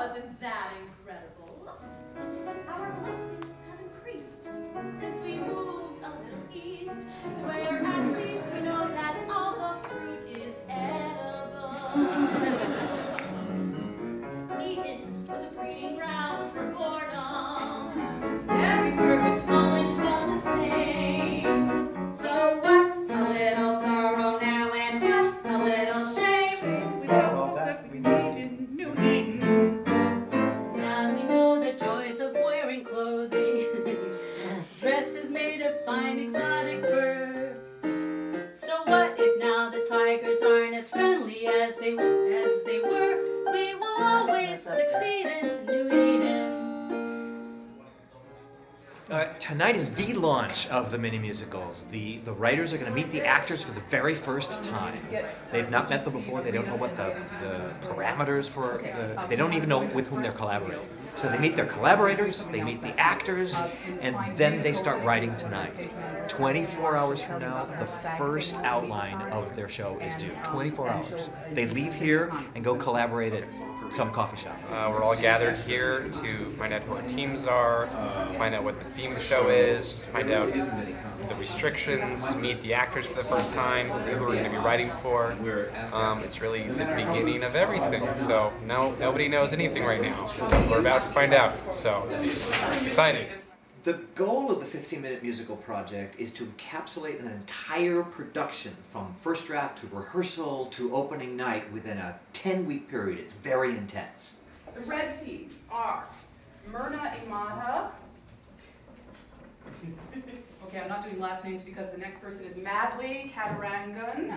wasn't that incredible? Our blessings have increased since we moved a little east, where at least we know that all the fruit is edible. Eden was a breeding ground for boredom. Every perfect moment felt the same. So what's a little sorrow now and what's a little shame? We know that we need in New Eden. Now we know the joys of wearing clothing. Dresses made of fine exotic fur. So what if now the tigers aren't as friendly as they were? We will always succeed in New Eden. Tonight is the launch of the mini musicals. The writers are going to meet the actors for the very first time. They've not met them before. They don't know what the parameters for they don't even know with whom they're collaborating. So they meet their collaborators, they meet the actors, and then they start writing tonight. 24 hours from now, the first outline of their show is due. 24 hours. They leave here and go collaborate at some coffee shop. We're all gathered here to find out who our teams are, find out what the theme of the show is, find out the restrictions, meet the actors for the first time, see who we're going to be writing for. It's really the beginning of everything, so nobody knows anything right now. We're about to find out, so it's exciting. The goal of the 15-minute musical project is to encapsulate an entire production from first draft to rehearsal to opening night within a 10-week period. It's very intense. The red teams are Myrna Emata. Okay, I'm not doing last names because the next person is Madley Katarungan.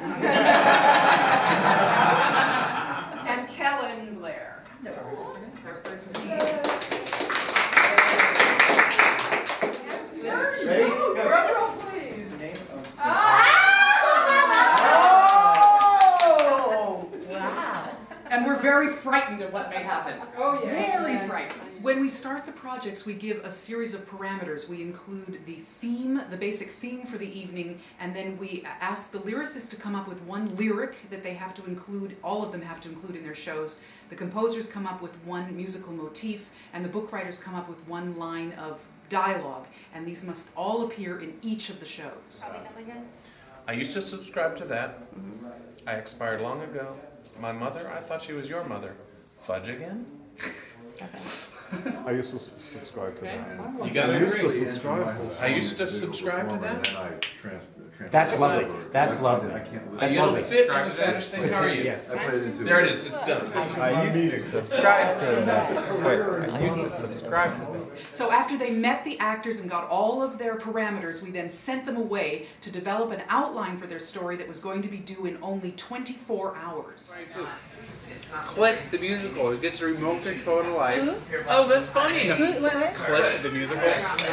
And Kellan Blair. That's our first team. Ready? Go. Please. Wow. And we're very frightened of what may happen. Oh, yeah. Really frightened. When we start the projects, we give a series of parameters. We include the theme, the basic theme for the evening, and then we ask the lyricist to come up with one lyric that they have to include, all of them have to include in their shows. The composers come up with one musical motif, and the book writers come up with one line of dialogue, and these must all appear in each of the shows. I used to subscribe to that. I expired long ago. My mother, I thought she was your mother. Fudge again? I used to subscribe to that. You gotta agree. I used to subscribe to that. That's lovely. That's lovely. You don't fit in the Spanish thing, how are you? Yeah. There it is, it's done. I used to subscribe to that. I used to subscribe to that. So after they met the actors and got all of their parameters, we then sent them away to develop an outline for their story that was going to be due in only 24 hours. Click the musical. It gets a remote control to life. Oh, that's funny. Click the musical.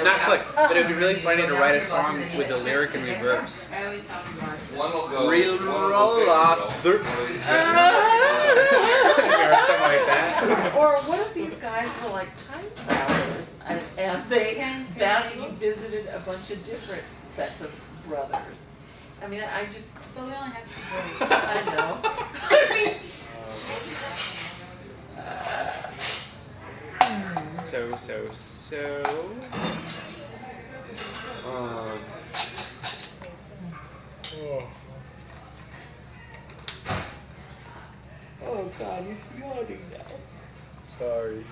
Not click, but it'd be really funny to write a song with the lyric in reverse. One will go. Roll off. Or something like that. Or what if these guys were like time travelers and they bouncing visited a bunch of different sets of brothers? I mean, I just. But we only have 2 boys. I know. Oh God, he's yawning now. Sorry.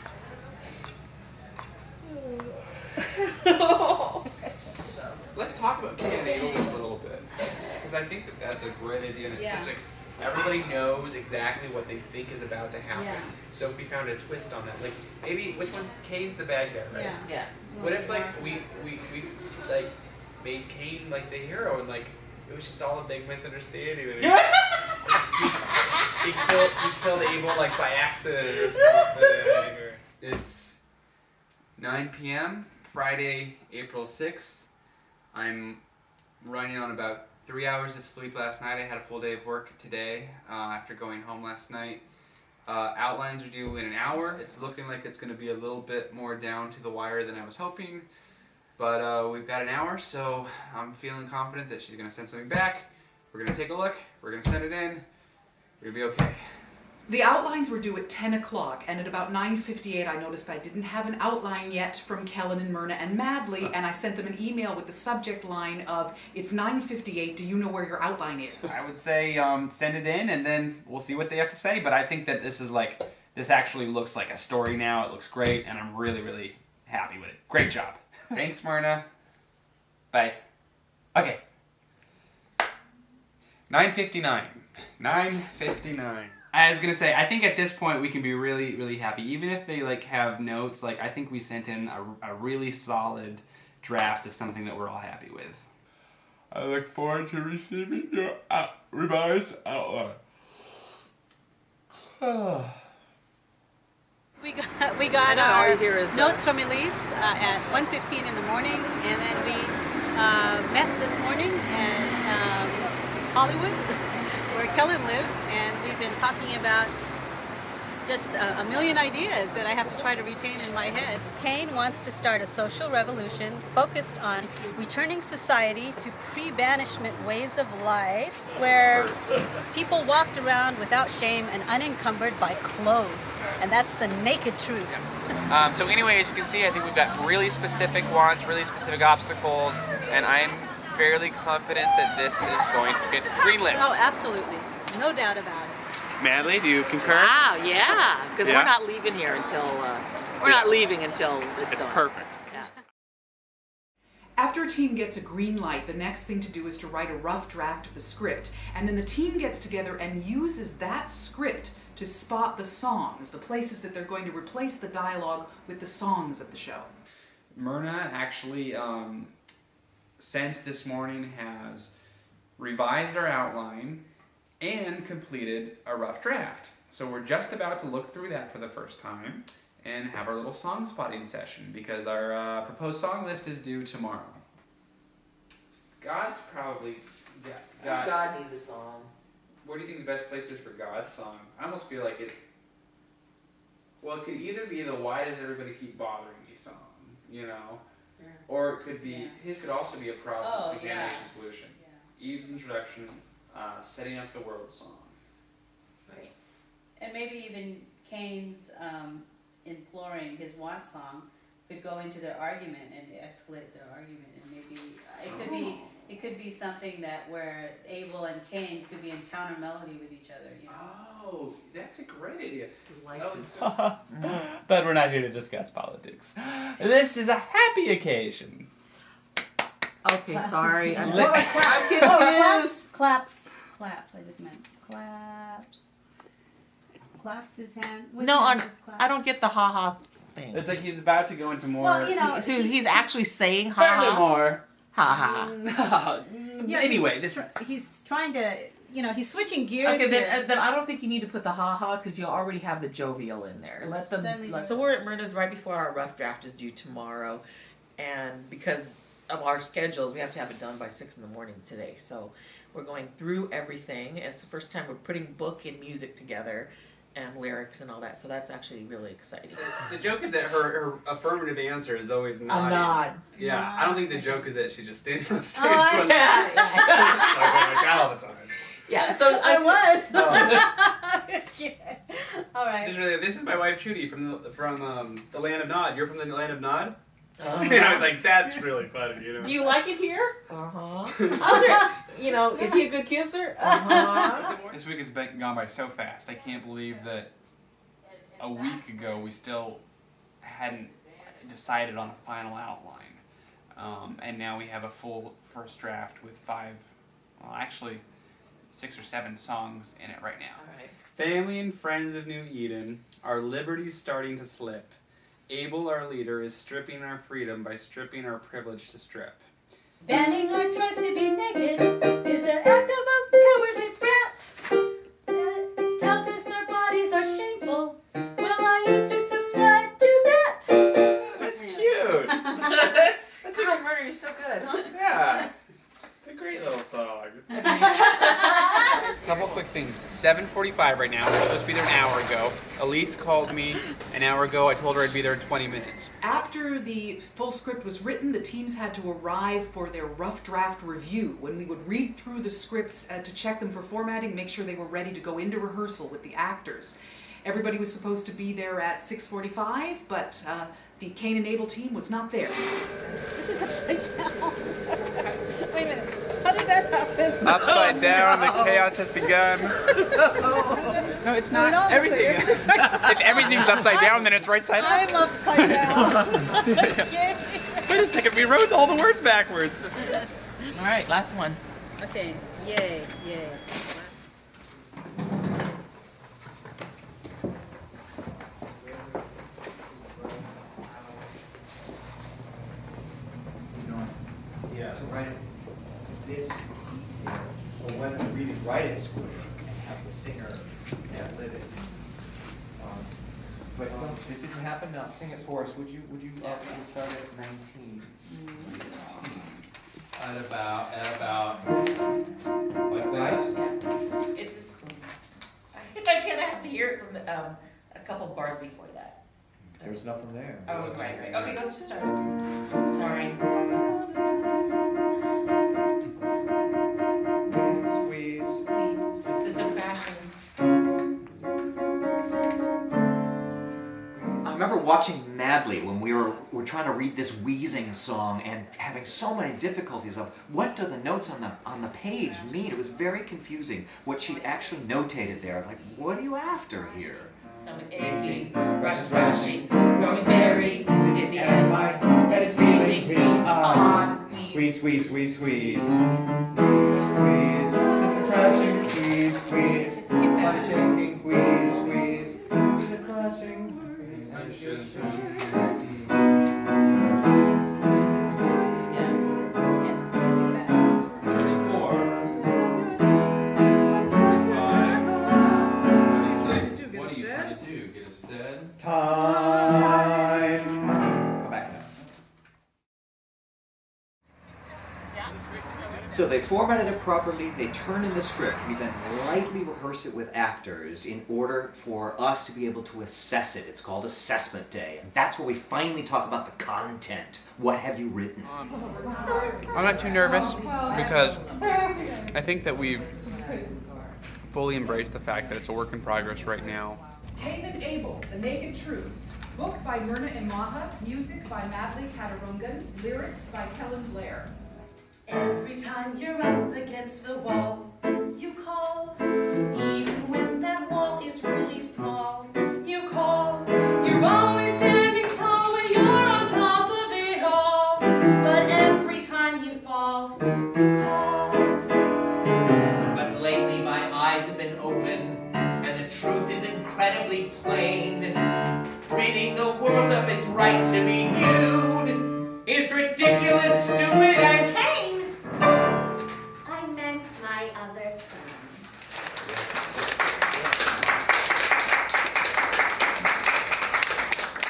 Let's talk about Cain and Abel a little bit, because I think that that's a great idea, and it's such a, everybody knows exactly what they think is about to happen. Yeah. So if we found a twist on that, like maybe which one? Cain's the bad guy, right? Yeah. Yeah. What if like we like made Cain like the hero, and like it was just all a big misunderstanding. And he killed Abel like by accident or something. It's 9 p.m. Friday, April 6th. I'm running on about 3 hours of sleep last night. I had a full day of work today after going home last night. Outlines are due in an hour. It's looking like it's going to be a little bit more down to the wire than I was hoping. But we've got an hour, so I'm feeling confident that she's going to send something back. We're going to take a look. We're going to send it in. We're going to be okay. The outlines were due at 10 o'clock, and at about 9:58 I noticed I didn't have an outline yet from Kellan and Myrna and Madley, and I sent them an email with the subject line of, "It's 9:58, do you know where your outline is?" I would say send it in, and then we'll see what they have to say, but I think that this actually looks like a story now. It looks great, and I'm really, really happy with it. Great job. Thanks, Myrna. Bye. Okay. 9:59. 9:59. I was gonna say, I think at this point we can be really, really happy. Even if they have notes, I think we sent in a really solid draft of something that we're all happy with. I look forward to receiving your revised outline. We got our notes from Elise at 1:15 in the morning, and then we met this morning in Hollywood, where Kellan lives, and we've been talking about just a million ideas that I have to try to retain in my head. Cain wants to start a social revolution focused on returning society to pre-banishment ways of life, where people walked around without shame and unencumbered by clothes, and that's the naked truth. So anyway, as you can see, I think we've got really specific wants, really specific obstacles, and I'm fairly confident that this is going to get greenlit. Oh, absolutely. No doubt about it. Madley, do you concur? Wow, yeah, because Yeah? we're not leaving here until it's done. Perfect. Yeah. After a team gets a green light, the next thing to do is to write a rough draft of the script, and then the team gets together and uses that script to spot the songs, the places that they're going to replace the dialogue with the songs of the show. Myrna actually, since this morning, has revised our outline and completed a rough draft. So we're just about to look through that for the first time and have our little song spotting session, because our proposed song list is due tomorrow. God's probably... God needs a song. What do you think the best place is for God's song? I almost feel like it's... Well, it could either be the "Why Does Everybody Keep Bothering Me" song, you know? Yeah. Or it could be... Yeah. His could also be a problem Oh, examination yeah. solution. Eve's introduction, setting up the world song. Right. And maybe even Cain's imploring, his want song, could go into their argument and escalate their argument, and maybe it could be something that where Abel and Cain could be in counter melody with each other. You know? Oh, that's a great idea. But we're not here to discuss politics. This is a happy occasion. Okay, Claps sorry. is- I'm Oh, confused. Claps. I just meant claps. Claps his hand. Which No, hand is claps? I don't get the ha-ha thing. It's like he's about to go into more... Well, you know, So he's actually saying ha-ha? Furthermore... Ha-ha. Yeah, Anyway, he's trying to, he's switching gears. Okay, here. then I don't think you need to put the ha-ha, because you already have the jovial in there. Let them. Suddenly- So we're at Myrna's right before our rough draft is due tomorrow, and because of our schedules, we have to have it done by 6 in the morning today. So we're going through everything. It's the first time we're putting book and music together, and lyrics and all that. So that's actually really exciting. The joke is that her affirmative answer is always A nodding. nod. Yeah, I don't think the joke is that she just stands on stage. Oh, going, Yeah, yeah. like that all the time. Yeah, so I was. Oh. Okay. All right. Just really, this is my wife Judy from the land of Nod. You're from the land of Nod. Uh-huh. And I was like, that's really funny, Do you like it here? Uh-huh. How's your, is he a good kisser? Uh-huh. This week has gone by so fast. I can't believe that a week ago we still hadn't decided on a final outline. And now we have a full first draft with 6 or 7 songs in it right now. All right. Family and friends of New Eden, our liberty's starting to slip. Abel, our leader, is stripping our freedom by stripping our privilege to strip. Banning our choice to be naked is an act of a cowardly brat. It tells us our bodies are shameful. Well, I used to subscribe to that. That's cute. That's right, Murder, you're so good, huh? Yeah. It's a great little song. Couple quick things. 7:45 right now. We're supposed to be there an hour ago. Elise called me an hour ago. I told her I'd be there in 20 minutes. After the full script was written, the teams had to arrive for their rough draft review, when we would read through the scripts to check them for formatting, make sure they were ready to go into rehearsal with the actors. Everybody was supposed to be there at 6:45, but the Cain and Abel team was not there. This is upside down. Wait a minute. How did that happen? Upside down, the chaos has begun. No, it's not. Everything. If everything's upside down, then it's right side up. I'm upside down. Wait a second, we wrote all the words backwards. All right, last one. Okay, yay. Yeah, to write this detail, or when we really write it square and have the singer ad-lib it. But this didn't happen. Now sing it for us. Would you we'll start at 19? At about Like that? Yeah. It's just, I kind of have to hear it from a couple bars before that. There's nothing there. Oh, right. Okay, let's just start. Sorry. Squeeze. This is a fashion. I remember watching Madley when we were trying to read this wheezing song and having so many difficulties of what do the notes on the page mean. It was very confusing what she'd actually notated there. Like, what are you after here? Stomach aching, rushes rushing, growing very dizzy, and my head is feeling wheeze on. Squeeze, squeeze, squeeze, squeeze. Squeeze. System crashing, squeeze, squeeze. It's too Body fast. shaking, squeeze, squeeze. System crashing. Yeah. It's too fast. 34, 25, 26. What are you trying to do? Get us dead? Time. Come back now. So they formatted it properly, they turn in the script, we then lightly rehearse it with actors in order for us to be able to assess it. It's called assessment day, and that's where we finally talk about the content. What have you written? I'm not too nervous because I think that we've fully embraced the fact that it's a work in progress right now. Cain and Abel, The Naked Truth. Book by Myrna Emata, music by Madley Katarungan, lyrics by Kellan Blair. Every time you're up against the wall, you call. Even when that wall is really small, you call. You're always standing tall when you're on top of it all. But every time you fall, you call. But lately my eyes have been open, and the truth is incredibly plain. Ridding the world of its right to be nude is ridiculous, stupid, and Cain! I meant my other son.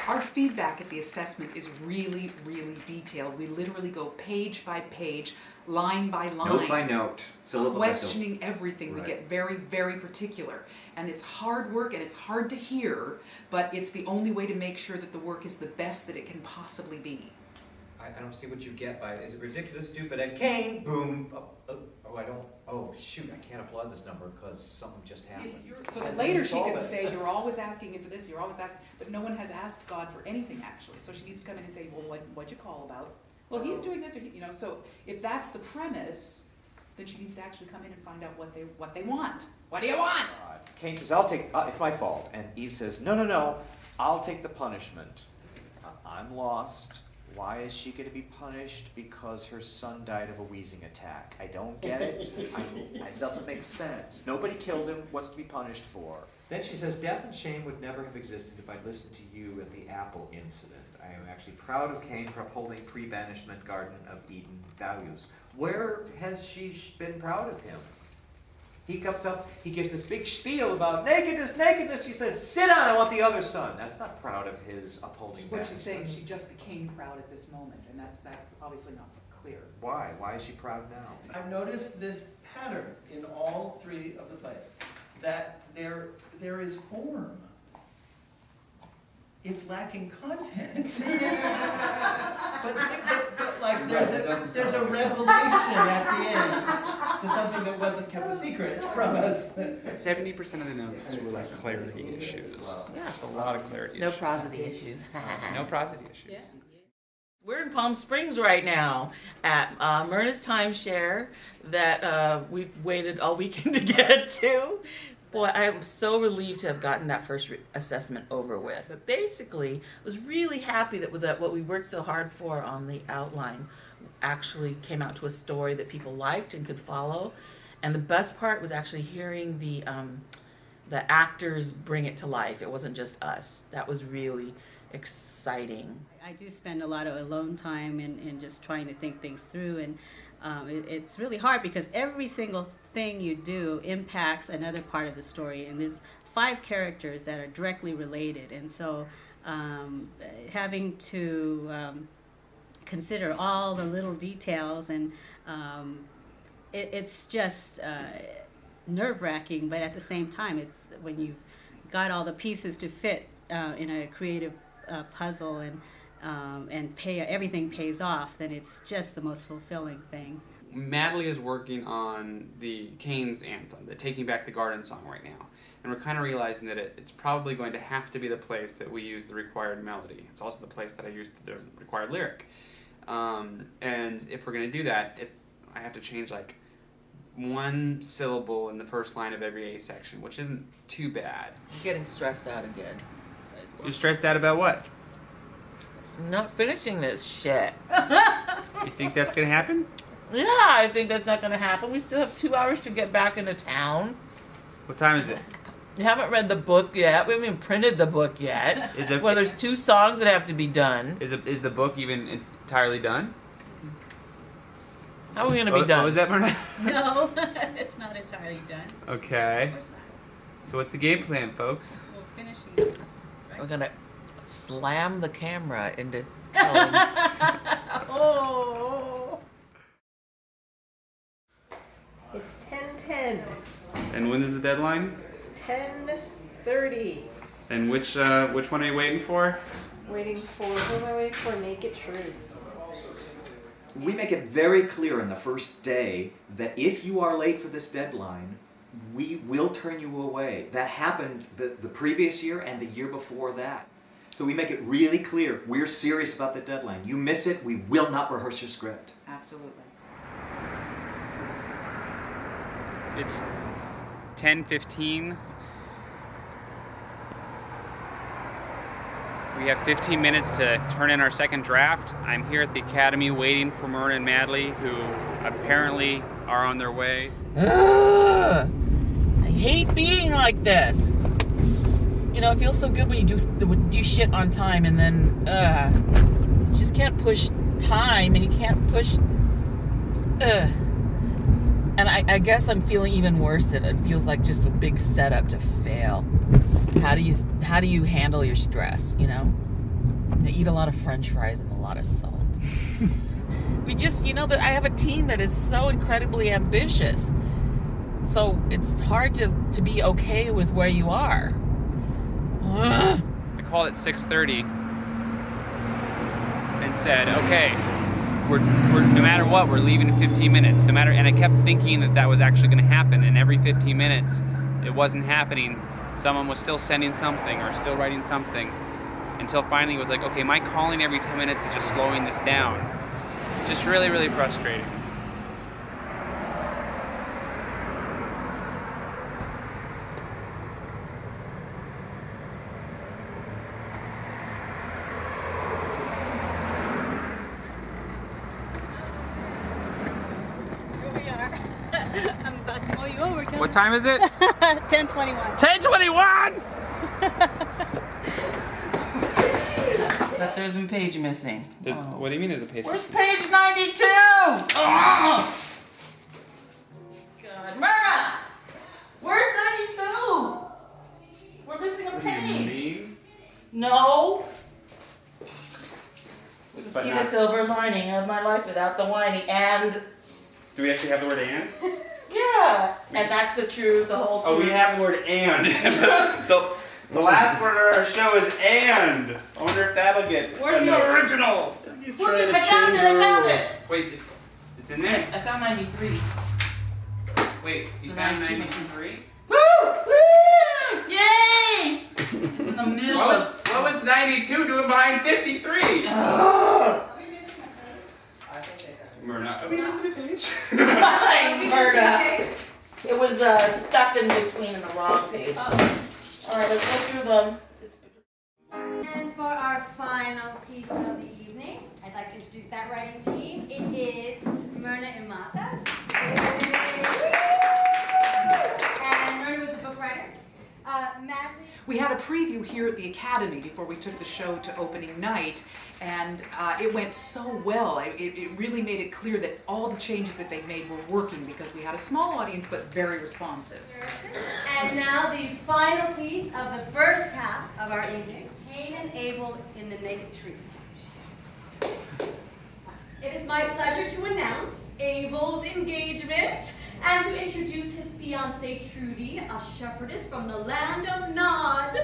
Our feedback at the assessment is really, really detailed. We literally go page by page, line by line. Note by note, syllable by syllable. Questioning everything. Right. We get very, very particular. And it's hard work and it's hard to hear, but it's the only way to make sure that the work is the best that it can possibly be. I don't see what you get by, is it ridiculous, stupid, and Cain, boom. Oh shoot, I can't applaud this number because something just happened. So that later she can say, you're always asking me for this, you're always asking, but no one has asked God for anything actually. So she needs to come in and say, well, what'd you call about? Well, he's doing this, or so if that's the premise, then she needs to actually come in and find out what they want. What do you want? Cain says, I'll take, it's my fault. And Eve says, no, I'll take the punishment. I'm lost. Why is she going to be punished? Because her son died of a wheezing attack. I don't get it. It doesn't make sense. Nobody killed him. What's to be punished for? Then she says, death and shame would never have existed if I'd listened to you at the apple incident. I am actually proud of Cain for upholding pre-banishment Garden of Eden values. Where has she been proud of him? He comes up, he gives this big spiel about nakedness. He says, sit down, I want the other son. That's not proud of his upholding What she's banishment. saying, she just became proud at this moment, and that's obviously not clear. Why? Why is she proud now? I've noticed this pattern in all three of the plays, that there is form. It's lacking content. but like there's a revelation at the end to something that wasn't kept a secret from us. 70% of the notes were like clarity issues. Yeah. A lot of clarity No issues. prosody issues. No prosody issues. Yeah. We're in Palm Springs right now at Myrna's timeshare that we waited all weekend to get to. Boy, I'm so relieved to have gotten that first assessment over with. But basically, I was really happy that what we worked so hard for on the outline actually came out to a story that people liked and could follow. And the best part was actually hearing the actors bring it to life. It wasn't just us. That was really exciting. I do spend a lot of alone time in just trying to think things through, and it's really hard because every single thing you do impacts another part of the story, and there's 5 characters that are directly related, and so having to consider all the little details, and it's just nerve-wracking, but at the same time, it's when you've got all the pieces to fit in a creative puzzle, and everything pays off, then it's just the most fulfilling thing. Madley is working on the Cain's anthem, the Taking Back the Garden song right now. And we're kind of realizing that it's probably going to have to be the place that we use the required melody. It's also the place that I used the required lyric. And if we're going to do that, I have to change like 1 syllable in the first line of every A section, which isn't too bad. I'm getting stressed out again. You're stressed out about what? Not finishing this shit. You think that's going to happen? Yeah, I think that's not going to happen. We still have 2 hours to get back into town. What time is it? We haven't read the book yet. We haven't even printed the book yet. Well, there's 2 songs that have to be done. Is the book even entirely done? How are we going to be done? Was that Myrna? No, it's not entirely done. Okay. So what's the game plan, folks? We'll finish it. Right? We're going to slam the camera into Kellan's. Oh! It's 10:10. And when is the deadline? 10:30. And which one are you waiting for? Waiting for, who am I waiting for? Naked Truth. We make it very clear in the first day that if you are late for this deadline, we will turn you away. That happened the previous year and the year before that. So we make it really clear, we're serious about the deadline. You miss it, we will not rehearse your script. Absolutely. It's 10:15. We have 15 minutes to turn in our second draft. I'm here at the Academy waiting for Myrna and Madley, who apparently are on their way. I hate being like this. You know, it feels so good when you do shit on time, and then you just can't push time, and you can't push. And I guess I'm feeling even worse. That it feels like just a big setup to fail. How do you handle your stress? You know, I eat a lot of French fries and a lot of salt. That I have a team that is so incredibly ambitious. So it's hard to be okay with where you are. I called at 6:30 and said, okay, we're no matter what, we're leaving in 15 minutes. And I kept thinking that was actually going to happen. And every 15 minutes, it wasn't happening. Someone was still sending something or still writing something, until finally it was like, okay, my calling every 10 minutes is just slowing this down. It's just really, really frustrating. I'm about to mow you over. What time is it? 10:21. 10:21! But there's a page missing. What do you mean there's a page Where's missing? page 92? Oh! God, Myrna! Where's 92? We're missing a page. What do you mean? No. This is But See not- the silver lining of my life without the whining. And Do we actually have the word and? yeah, and that's the truth, the whole truth. Oh, we have the word and. the last word of our show is and. I wonder if that'll get. Where's the original? Look, I found it, I found it. Wait, it's in there. I found 93. Wait, you It's found 92. 93? Woo! Woo! Yay! It's in the middle What was 92 doing behind 53? Myrna, are we on the page? Myrna. It was stuck in between in the wrong page. Alright, let's go through them. And for our final piece of the evening, I'd like to introduce that writing team. It is Myrna Emata. And Myrna was a book writer. Madley. We had a preview here at the Academy before we took the show to opening night, and it went so well. It really made it clear that all the changes that they made were working because we had a small audience but very responsive. And now the final piece of the first half of our evening, Cain and Abel in the Naked Truth. It is my pleasure to announce Abel's engagement and to introduce his fiancée Trudy, a shepherdess from the land of Nod.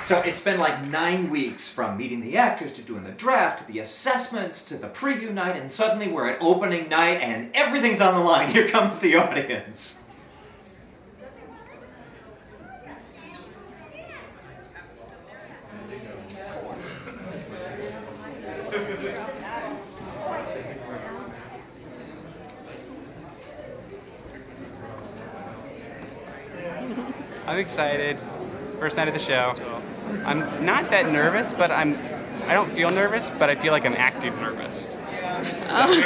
So it's been like 9 weeks from meeting the actors to doing the draft to the assessments to the preview night, and suddenly we're at opening night and everything's on the line. Here comes the audience. I'm excited. First night of the show. I'm not that nervous, but I don't feel nervous, but I feel like I'm acting nervous. Is that weird?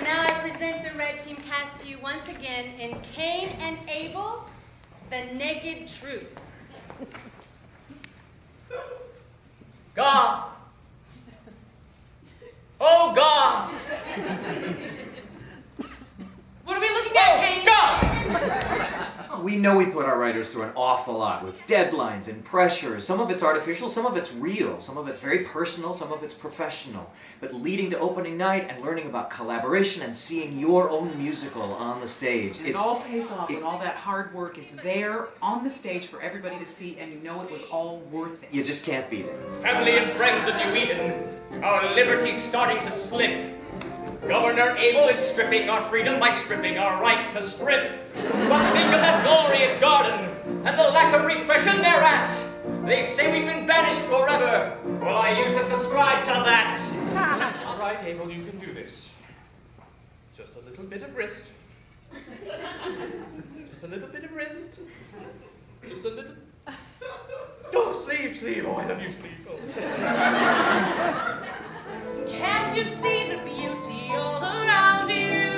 Now I present the red team cast to you once again in Cain and Abel, the Naked Truth. God! Oh God! What are we looking at, Cain? We know we put our writers through an awful lot with deadlines and pressure. Some of it's artificial, some of it's real, some of it's very personal, some of it's professional. But leading to opening night and learning about collaboration and seeing your own musical on the stage. It all pays off when all that hard work is there on the stage for everybody to see, and you know it was all worth it. You just can't beat it. Family and friends of New Eden, our liberty's starting to slip. Governor Abel is stripping our freedom by stripping our right to strip. But think of that glorious garden and the lack of repression thereat. They say we've been banished forever. Well, I used to subscribe to that. All right, Abel, you can do this. Just a little bit of wrist. Just a little bit of wrist. Just a little. Oh, sleeve, sleeve. Oh, I love you, sleeve. Oh. Can't you see the beauty all around you?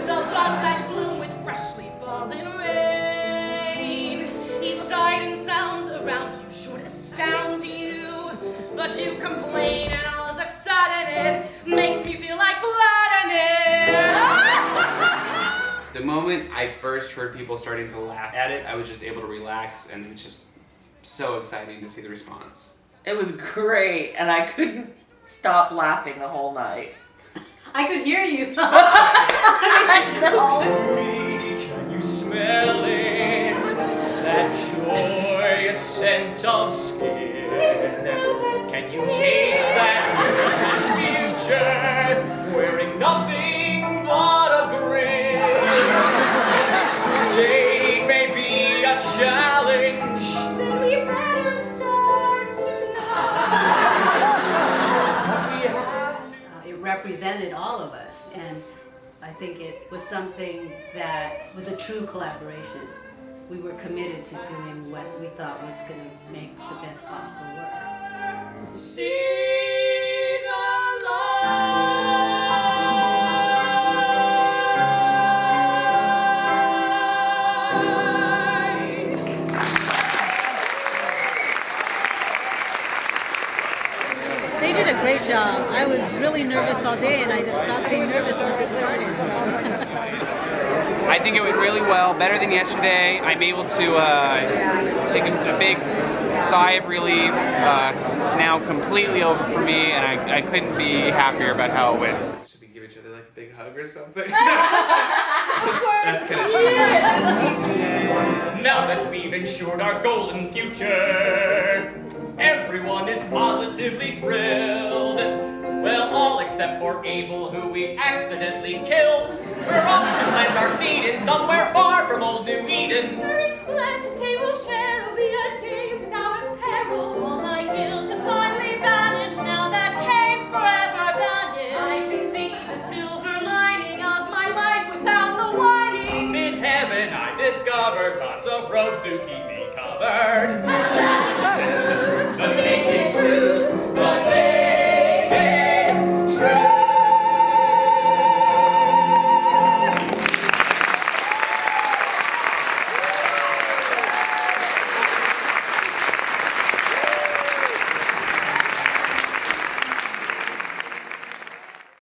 The buds that bloom with freshly fallen rain. Each sight and sound around you should astound you. But you complain and all of a sudden it makes me feel like flooding it. The moment I first heard people starting to laugh at it, I was just able to relax, and it was just so exciting to see the response. It was great, and I couldn't stop laughing the whole night. I could hear you. I know. Can you smell it? That joyous scent of skin. Can you taste that future wearing nothing but a grin? This crusade may be a challenge. Then we better start tonight. It represented all of us, and I think it was something that was a true collaboration. we were committed to doing what we thought was going to make the best possible work. See the light. They did a great job. I was really nervous all day, and I just stopped being nervous once it started. So. I think it went really well, better than yesterday. I'm able to take a big sigh of relief. It's now completely over for me, and I couldn't be happier about how it went. Should we give each other like a big hug or something? Of course. That's kind of cheesy. Now that we've ensured our golden future, everyone is positively thrilled. Well, all except for Abel, who we accidentally killed. We're off to plant our seed in somewhere far from old New Eden, where each blessed table share will be a day without a peril. All my guilt has finally vanished now that Cain's forever banished. I can see the silver lining of my life without the whining. In heaven I discovered lots of robes to keep me covered.